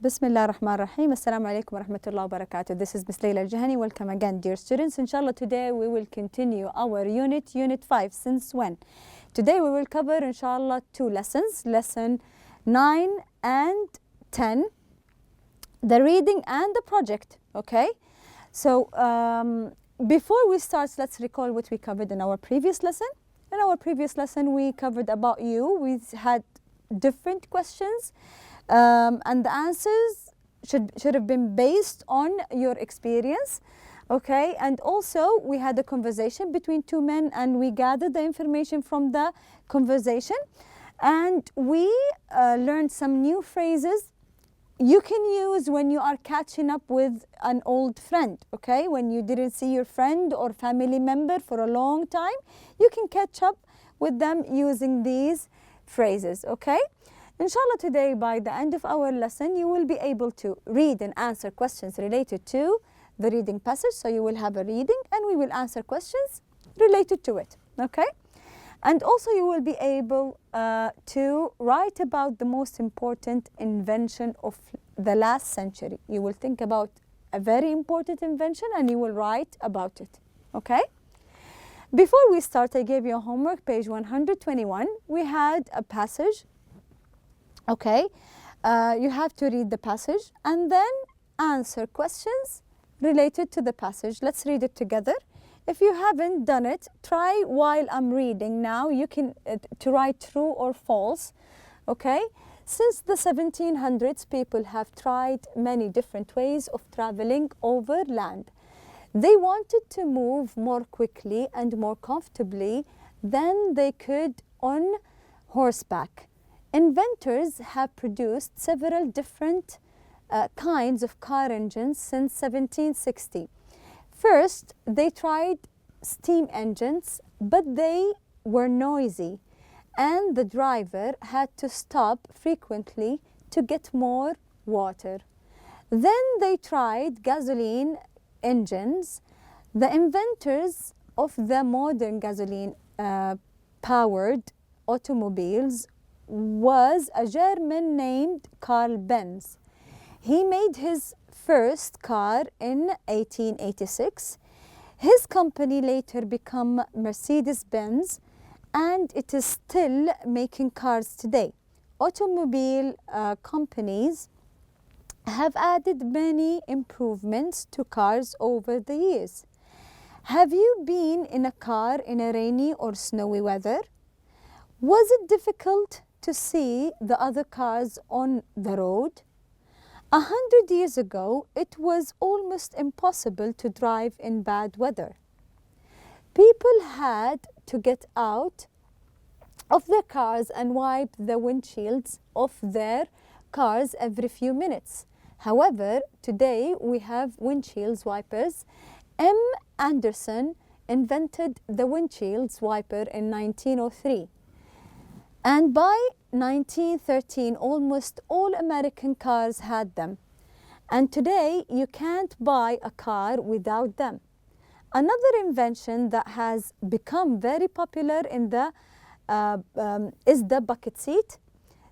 بسم الله الرحمن الرحيم. السلام عليكم ورحمة الله وبركاته. This is Miss Layla Al-Jahani. Welcome again, dear students. Inshallah, today we will continue our unit 5, since when? Today we will cover, inshallah, 2 lessons, lesson 9 and 10, the reading and the project, okay? So, before we start, let's recall what we covered in our previous lesson. In our previous lesson, we covered about you. We had different questions. And the answers should have been based on your experience, okay? And also we had a conversation between 2 men, and we gathered the information from the conversation, and we learned some new phrases you can use when you are catching up with an old friend, okay? When you didn't see your friend or family member for a long time, you can catch up with them using these phrases, okay? Inshallah, today, by the end of our lesson, you will be able to read and answer questions related to the reading passage. So you will have a reading and we will answer questions related to it, okay? And also you will be able to write about the most important invention of the last century. You will think about a very important invention and you will write about it, okay? Before we start, I gave you a homework, page 121. We had a passage. Okay, you have to read the passage and then answer questions related to the passage. Let's read it together. If you haven't done it, try while I'm reading now. You can to write true or false, okay? Since the 1700s, people have tried many different ways of traveling over land. They wanted to move more quickly and more comfortably than they could on horseback. Inventors have produced several different kinds of car engines since 1760. First, they tried steam engines, but they were noisy, and the driver had to stop frequently to get more water. Then they tried gasoline engines. The inventors of the modern gasoline-powered automobiles was a German named Carl Benz. He made his first car in 1886. His company later became Mercedes-Benz, and it is still making cars today. Automobile companies have added many improvements to cars over the years. Have you been in a car in a rainy or snowy weather? Was it difficult to see the other cars on the road? 100 years ago, it was almost impossible to drive in bad weather. People had to get out of their cars and wipe the windshields of their cars every few minutes. However, today we have windshield wipers. M. Anderson invented the windshield wiper in 1903. And by 1913, almost all American cars had them. And today, you can't buy a car without them. Another invention that has become very popular is the bucket seat.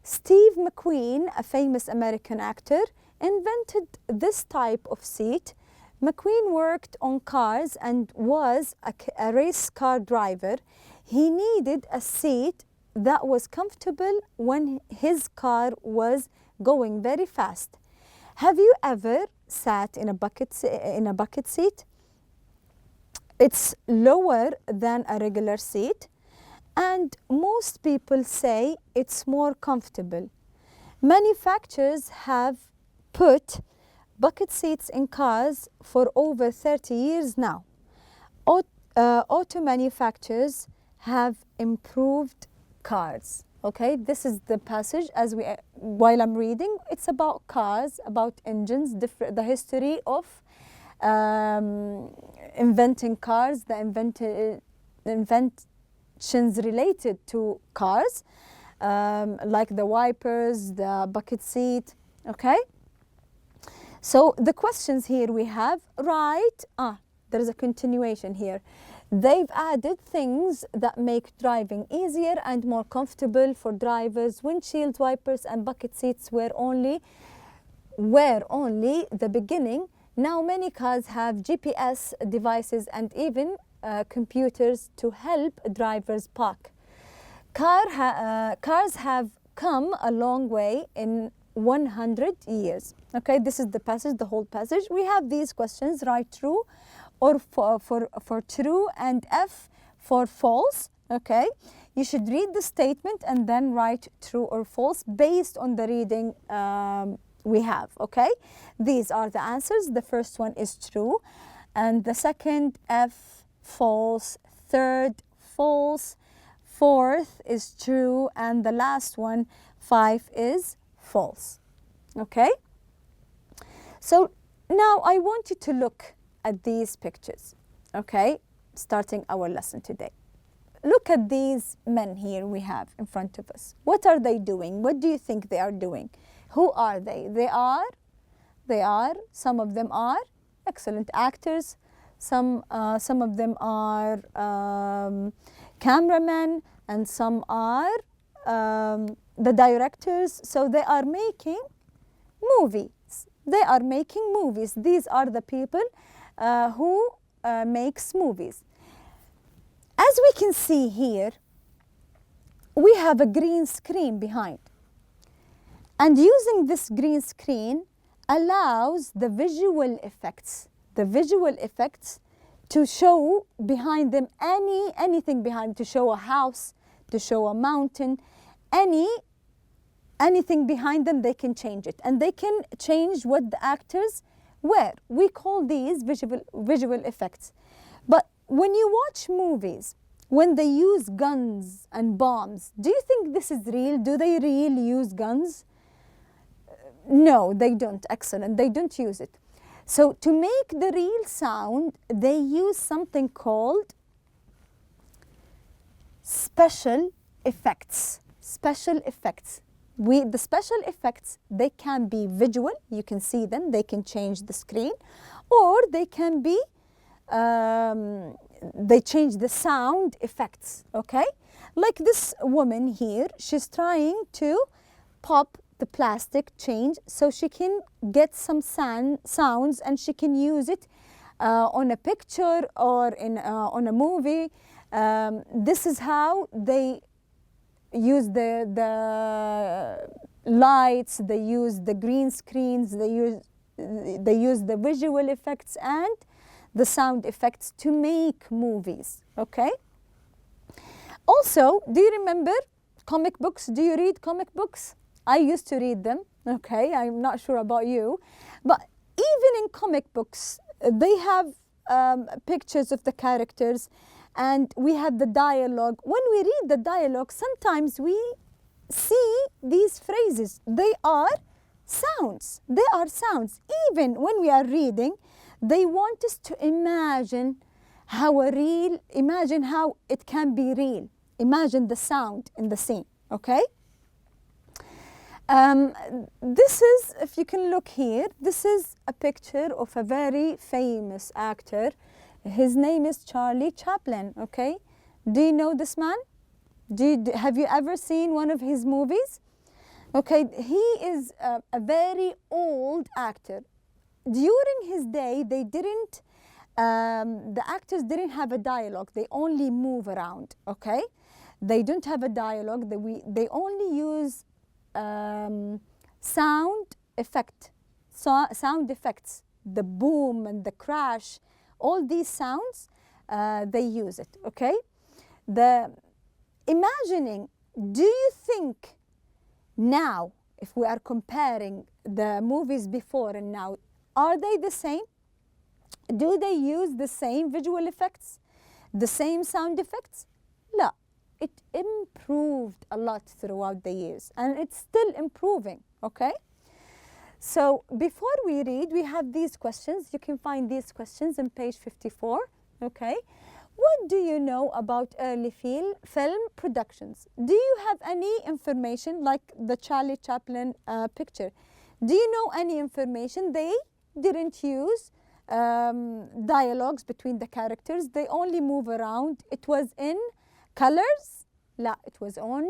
Steve McQueen, a famous American actor, invented this type of seat. McQueen worked on cars and was a race car driver. He needed a seat that was comfortable when his car was going very fast. Have you ever sat in a bucket seat? It's lower than a regular seat, and most people say it's more comfortable. Manufacturers have put bucket seats in cars for over 30 years now. Auto manufacturers have improved cars. Okay, this is the passage while I'm reading. It's about cars, about engines, the history of inventing cars, the inventions related to cars, like the wipers, the bucket seat. Okay, so the questions here we have, right? There is a continuation here. They've added things that make driving easier and more comfortable for drivers. Windshield wipers and bucket seats were only were only the beginning. Now many cars have GPS devices and even computers to help drivers park. Cars have come a long way in 100 years. Okay, this is the passage, the whole passage. We have these questions: write true or for true, and F for false. Okay, you should read the statement and then write true or false based on the reading we have. Okay, these are the answers. The first one is true, and the second, F, false. Third, false. Fourth is true, and the last one, 5, is false. Okay, so now I want you to look at these pictures. Okay, starting our lesson today. Look at these men here we have in front of us. What are they doing? What do you think they are doing? Who are they? They are, some of them are excellent actors. Some of them are cameramen, and some are the directors. So they are making movies. They are making movies. These are the people who makes movies. As we can see here, we have a green screen behind. And using this green screen allows the visual effects to show behind them anything behind, to show a house, to show a mountain, anything behind them, they can change it. And they can change what the actors wear. We call these visual effects. But when you watch movies, when they use guns and bombs, do you think this is real? Do they really use guns? No, they don't. Excellent. They don't use it. So to make the real sound, they use something called special effects. Special effects. The special effects, they can be visual. You can see them. They can change the screen. Or they can be, they change the sound effects. Okay? Like this woman here, she's trying to pop the plastic change so she can get some sounds, and she can use it on a picture or on a movie. This is how they use the lights, they use the green screens, they use the visual effects and the sound effects to make movies. Okay? Also, do you remember comic books? Do you read comic books? I used to read them. Okay, I'm not sure about you, but even in comic books, they have pictures of the characters, and we have the dialogue. When we read the dialogue, sometimes we see these phrases. They are sounds. They are sounds. Even when we are reading, they want us to imagine how it can be real. Imagine the sound in the scene. Okay. This is, if you can look here, this is a picture of a very famous actor. His name is Charlie Chaplin. Okay, do you know this man? Have you ever seen one of his movies? Okay, he is a very old actor. During his day, they didn't. The actors didn't have a dialogue. They only move around. Okay, they don't have a dialogue. They only use sound effects, the boom and the crash, all these sounds, they use it. Okay, imagining, do you think now, if we are comparing the movies before and now, are they the same? Do they use the same visual effects, the same sound effects? No. It improved a lot throughout the years, and it's still improving. Okay, so before we read, we have these questions. You can find these questions on page 54. Okay, what do you know about early film productions? Do you have any information, like the Charlie Chaplin picture? Do you know any information? They didn't use dialogues between the characters. They only move around. It was in colors? لا, it was on.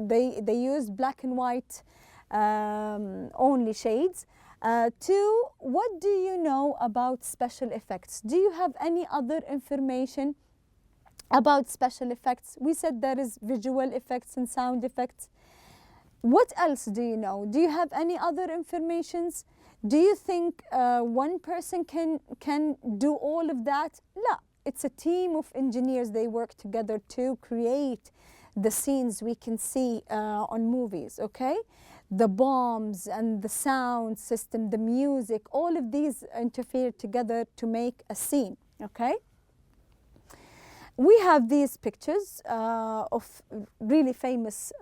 They used black and white only shades. Two, what do you know about special effects? Do you have any other information about special effects? We said there is visual effects and sound effects. What else do you know? Do you have any other informations? Do you think one person can do all of that? No, it's a team of engineers. They work together to create the scenes we can see on movies, okay? The bombs and the sound system, the music, all of these interfere together to make a scene, okay? We have these pictures of really famous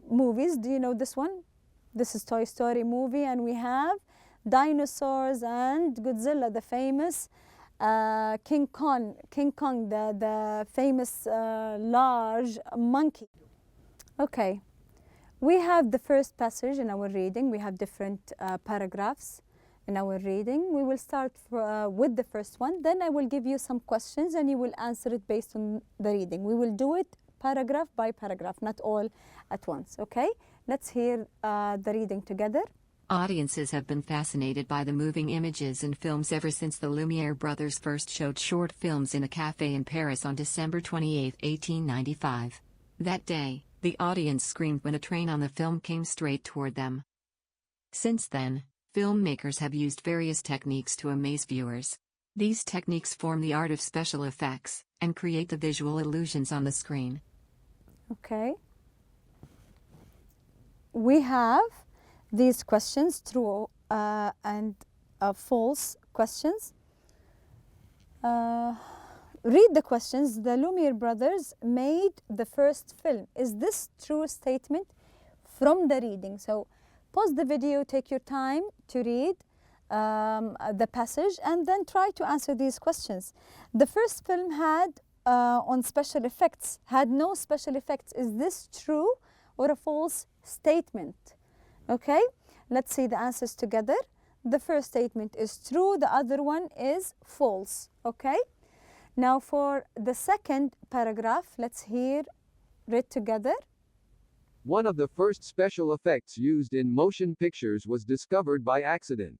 movies. Do you know this one? This is Toy Story movie, and we have dinosaurs and Godzilla, the famous King Kong, the famous large monkey. Okay, we have the first passage in our reading. We have different paragraphs in our reading. We will start with the first one. Then I will give you some questions and you will answer it based on the reading. We will do it paragraph by paragraph, not all at once, okay? Let's hear the reading together. Audiences have been fascinated by the moving images in films ever since the Lumiere brothers first showed short films in a cafe in Paris on December 28, 1895. That day, the audience screamed when a train on the film came straight toward them. Since then, filmmakers have used various techniques to amaze viewers. These techniques form the art of special effects and create the visual illusions on the screen. Okay. We have these questions, true and false questions. Read the questions. The Lumiere brothers made the first film. Is this true statement from the reading? So pause the video, take your time to read the passage, and then try to answer these questions. The first film had on special effects, had no special effects. Is this true or a false statement? Okay, let's see the answers together. The first statement is true, the other one is false, okay? Now for the second paragraph, let's hear read together. One of the first special effects used in motion pictures was discovered by accident.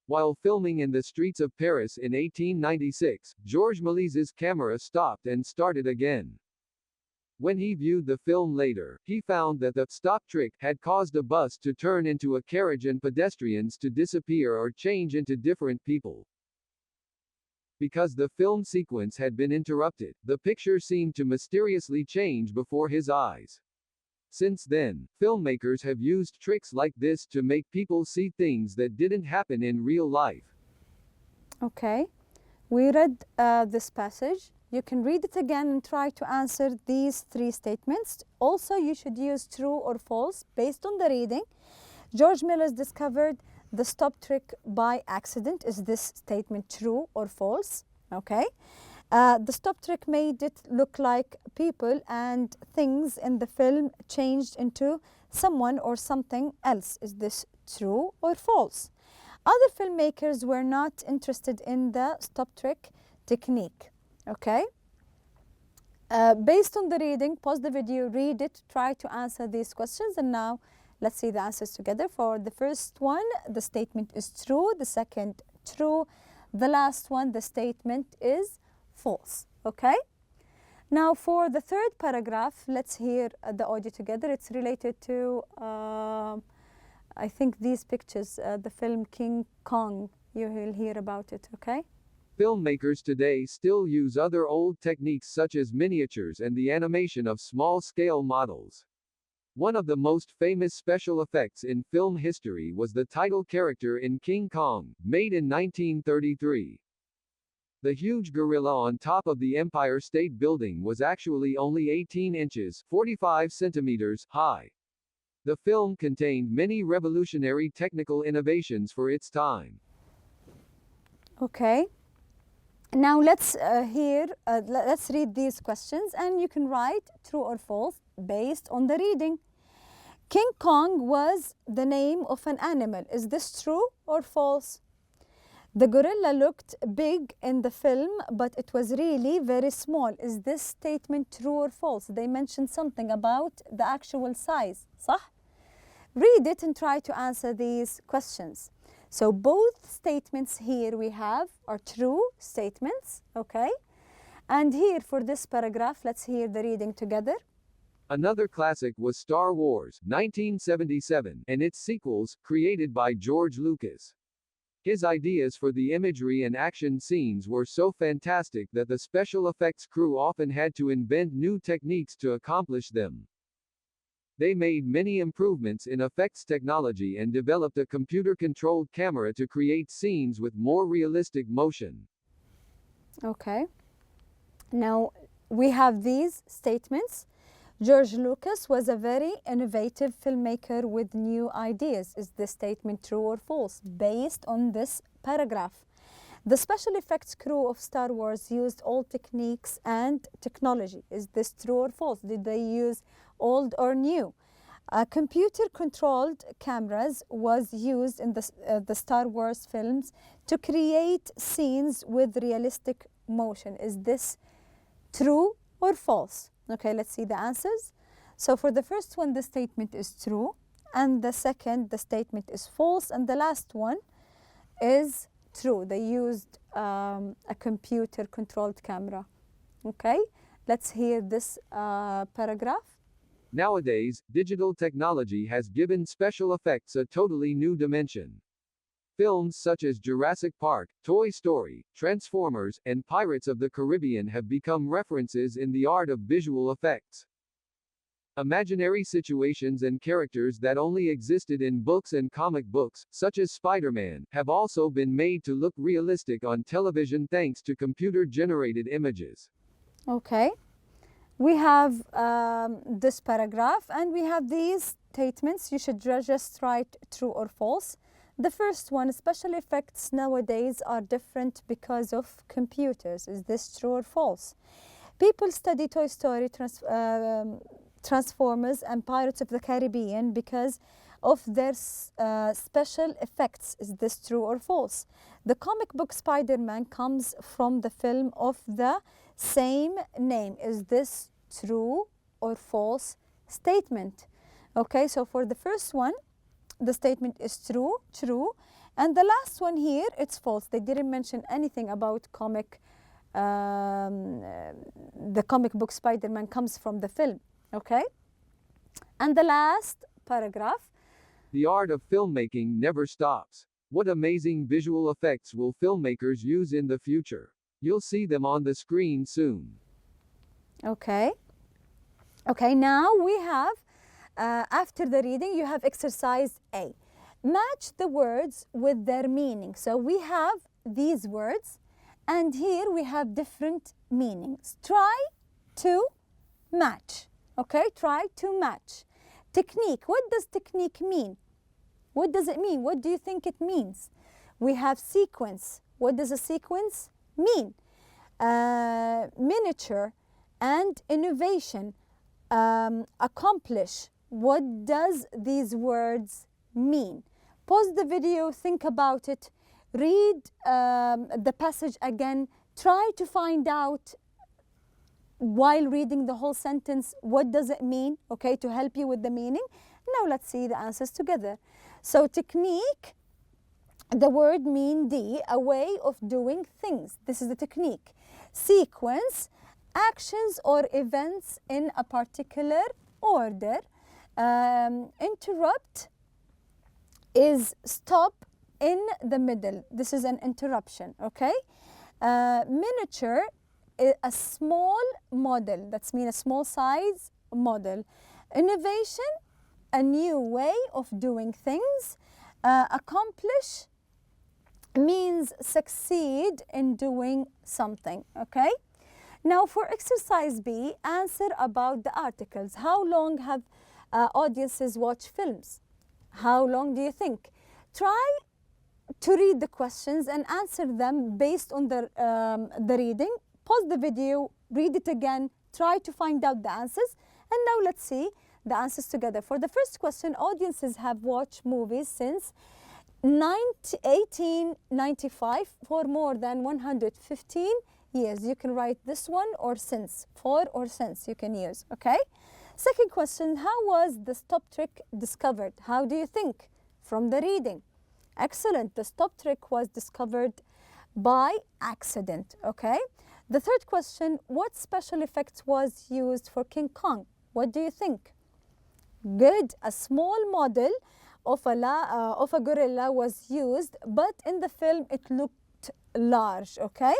While filming in the streets of Paris in 1896, Georges Méliès's camera stopped and started again. When he viewed the film later, he found that the stop trick had caused a bus to turn into a carriage and pedestrians to disappear or change into different people. Because the film sequence had been interrupted, the picture seemed to mysteriously change before his eyes. Since then, filmmakers have used tricks like this to make people see things that didn't happen in real life. Okay, we read this passage. You can read it again and try to answer these three statements. Also, you should use true or false based on the reading. George Miller discovered the stop trick by accident. Is this statement true or false? Okay. The stop trick made it look like people and things in the film changed into someone or something else. Is this true or false? Other filmmakers were not interested in the stop trick technique. Okay. Based on the reading, pause the video, read it, try to answer these questions, and now let's see the answers together. For the first one, the statement is true. The second, true. The last one, the statement is false. Okay. Now for the third paragraph, let's hear the audio together. It's related to, I think, these pictures, the film King Kong. You will hear about it. Okay. Filmmakers today still use other old techniques such as miniatures and the animation of small-scale models. One of the most famous special effects in film history was the title character in King Kong, made in 1933. The huge gorilla on top of the Empire State Building was actually only 18 inches, 45 centimeters, high. The film contained many revolutionary technical innovations for its time. Okay. Now let's let's read these questions, and you can write true or false based on the reading. King Kong was the name of an animal. Is this true or false? The gorilla looked big in the film, but it was really very small. Is this statement true or false? They mentioned something about the actual size. صح? Read it and try to answer these questions. So both statements here we have are true statements, okay? And here for this paragraph, let's hear the reading together. Another classic was Star Wars, 1977, and its sequels, created by George Lucas. His ideas for the imagery and action scenes were so fantastic that the special effects crew often had to invent new techniques to accomplish them. They made many improvements in effects technology and developed a computer-controlled camera to create scenes with more realistic motion. Okay. Now, we have these statements. George Lucas was a very innovative filmmaker with new ideas. Is this statement true or false? Based on this paragraph. The special effects crew of Star Wars used old techniques and technology. Is this true or false? Did they use old or new? Computer-controlled cameras was used in the Star Wars films to create scenes with realistic motion. Is this true or false? Okay, let's see the answers. So for the first one, the statement is true. And the second, the statement is false. And the last one is true. They used a computer-controlled camera. Okay, let's hear this paragraph. Nowadays, digital technology has given special effects a totally new dimension. Films such as Jurassic Park, Toy Story, Transformers, and Pirates of the Caribbean have become references in the art of visual effects. Imaginary situations and characters that only existed in books and comic books, such as Spider-Man, have also been made to look realistic on television thanks to computer-generated images. Okay. We have this paragraph and we have these statements. You should just write true or false. The first one, special effects nowadays are different because of computers. Is this true or false? People study Toy Story, Transformers, and Pirates of the Caribbean because of their special effects. Is this true or false? The comic book Spider-Man comes from the film of the same name. Is this true or false statement? Okay, so for the first one, the statement is true. And the last one here, it's false. They didn't mention anything about the comic book Spider-Man comes from the film, okay? And the last paragraph. The art of filmmaking never stops. What amazing visual effects will filmmakers use in the future? You'll see them on the screen soon. Okay. Okay, now we have after the reading, you have exercise A. Match the words with their meaning. So we have these words, and here we have different meanings. Try to match. Okay, try to match. Technique. What does technique mean? What does it mean? What do you think it means? We have sequence. What does a sequence mean? Miniature and innovation. Accomplish. What does these words mean? Pause the video, think about it, read the passage again, try to find out while reading the whole sentence what does it mean, okay, to help you with the meaning. Now let's see the answers together. So technique, the word mean D, a way of doing things. This is the technique. Sequence, actions or events in a particular order. Interrupt is stop in the middle. This is an interruption, okay? Miniature, a small model. That's mean a small size model. Innovation, a new way of doing things. Accomplish means succeed in doing something, okay? Now for exercise B, answer about the articles. How long have audiences watch films? How long do you think? Try to read the questions and answer them based on the reading. Pause the video, read it again, try to find out the answers. And now let's see the answers together. For the first question, audiences have watched movies since 1895 for more than 115 years. You can write this one or since, for or since you can use, okay? Second question, how was the stop trick discovered? How do you think? From the reading. Excellent. The stop trick was discovered by accident. Okay. The third question, what special effects was used for King Kong? What do you think? Good. A small model of a gorilla was used, but in the film it looked large. Okay.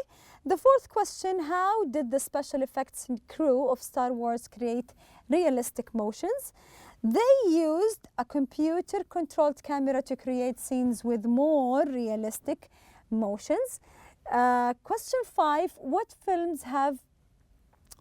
The fourth question, how did the special effects crew of Star Wars create realistic motions? They used a computer-controlled camera to create scenes with more realistic motions. Question 5, what films have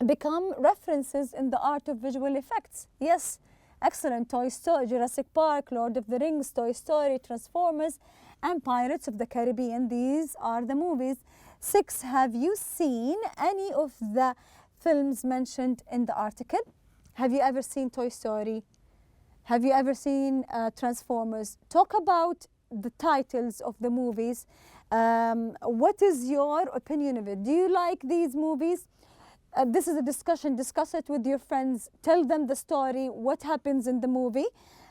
become references in the art of visual effects? Yes, excellent. Toy Story, Jurassic Park, Lord of the Rings, Toy Story, Transformers, and Pirates of the Caribbean. These are the movies. 6, have you seen any of the films mentioned in the article? Have you ever seen Toy Story? Have you ever seen Transformers? Talk about the titles of the movies. What is your opinion of it? Do you like these movies? This is a discussion. Discuss it with your friends. Tell them the story, what happens in the movie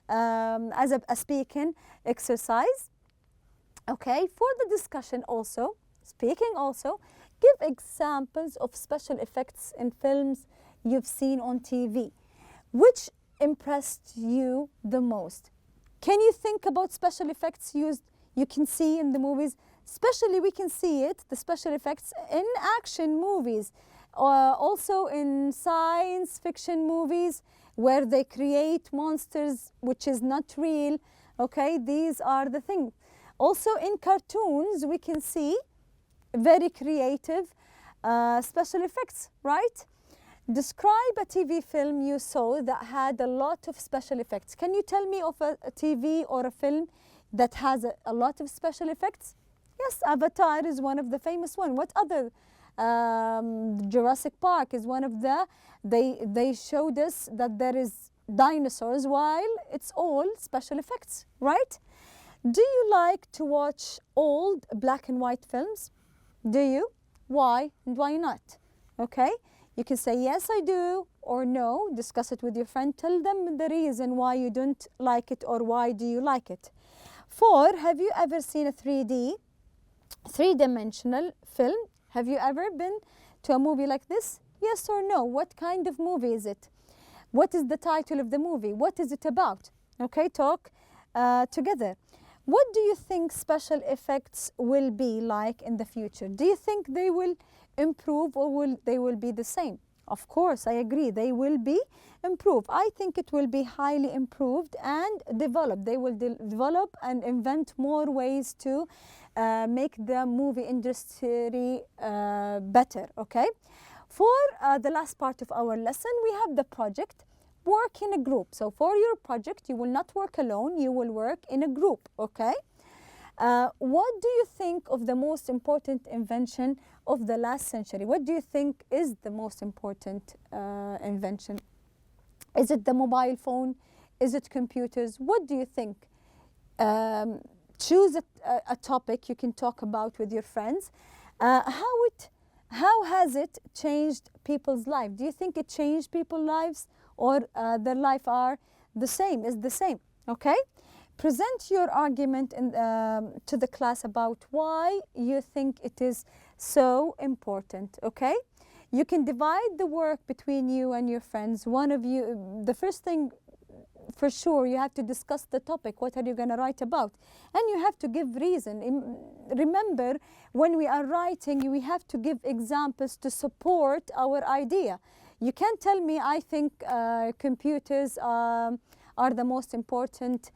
as a speaking exercise. Okay, for the discussion also, speaking also, give examples of special effects in films you've seen on TV. Which impressed you the most? Can you think about special effects you can see in the movies? Especially we can see it, the special effects in action movies, also in science fiction movies where they create monsters which is not real. Okay, these are the things. Also in cartoons we can see very creative special effects, right? Describe a TV film you saw that had a lot of special effects. Can you tell me of a TV or a film that has a lot of special effects? Yes, Avatar is one of the famous one. What other? Jurassic Park is one of the, they showed us that there is dinosaurs while it's all special effects, right? Do you like to watch old black and white films? Do you? Why and why not? Okay. You can say, yes, I do, or no. Discuss it with your friend. Tell them the reason why you don't like it or why do you like it. 4, have you ever seen a 3-dimensional film? Have you ever been to a movie like this? Yes or no? What kind of movie is it? What is the title of the movie? What is it about? Okay, talk together. What do you think special effects will be like in the future? Do you think they will improve or they will be the same? Of course, I agree. They will be improved. I think it will be highly improved and developed. They will develop and invent more ways to make the movie industry better, okay? For the last part of our lesson, we have the project. Work in a group. So for your project, you will not work alone. You will work in a group, okay? What do you think of the most important invention of the last century? What do you think is the most important invention? Is it the mobile phone? Is it computers? What do you think? Choose a topic you can talk about with your friends. How has it changed people's lives? Do you think it changed people's lives or their life are the same, is the same, okay? Present your argument to the class about why you think it is so important, okay? You can divide the work between you and your friends. One of you, the first thing for sure, you have to discuss the topic. What are you going to write about? And you have to give reason. Remember, when we are writing, we have to give examples to support our idea. You can't tell me, I think computers are the most important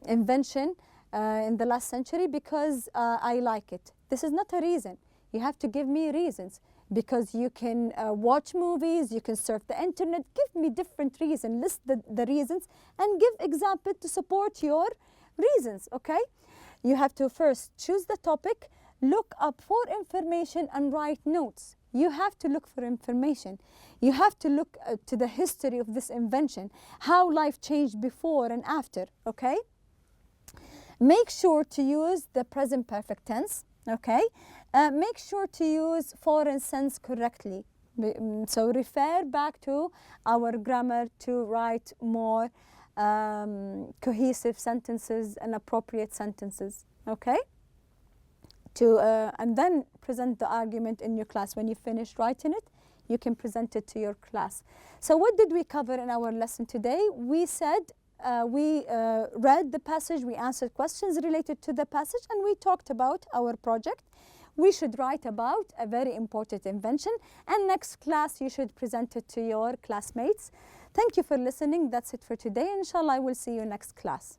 invention in the last century because I like it. This is not a reason. You have to give me reasons because you can watch movies, you can surf the internet. Give me different reasons, list the reasons and give example to support your reasons, okay? You have to first choose the topic, look up for information and write notes. You have to look for information. You have to look to the history of this invention, how life changed before and after, okay? Make sure to use the present perfect tense, okay? Make sure to use foreign sense correctly. So refer back to our grammar to write more cohesive sentences and appropriate sentences, okay? And then present the argument in your class. When you finish writing it, you can present it to your class. So what did we cover in our lesson today? We said we read the passage, we answered questions related to the passage, and we talked about our project. We should write about a very important invention, and next class you should present it to your classmates. Thank you for listening. That's it for today. Inshallah, I will see you next class.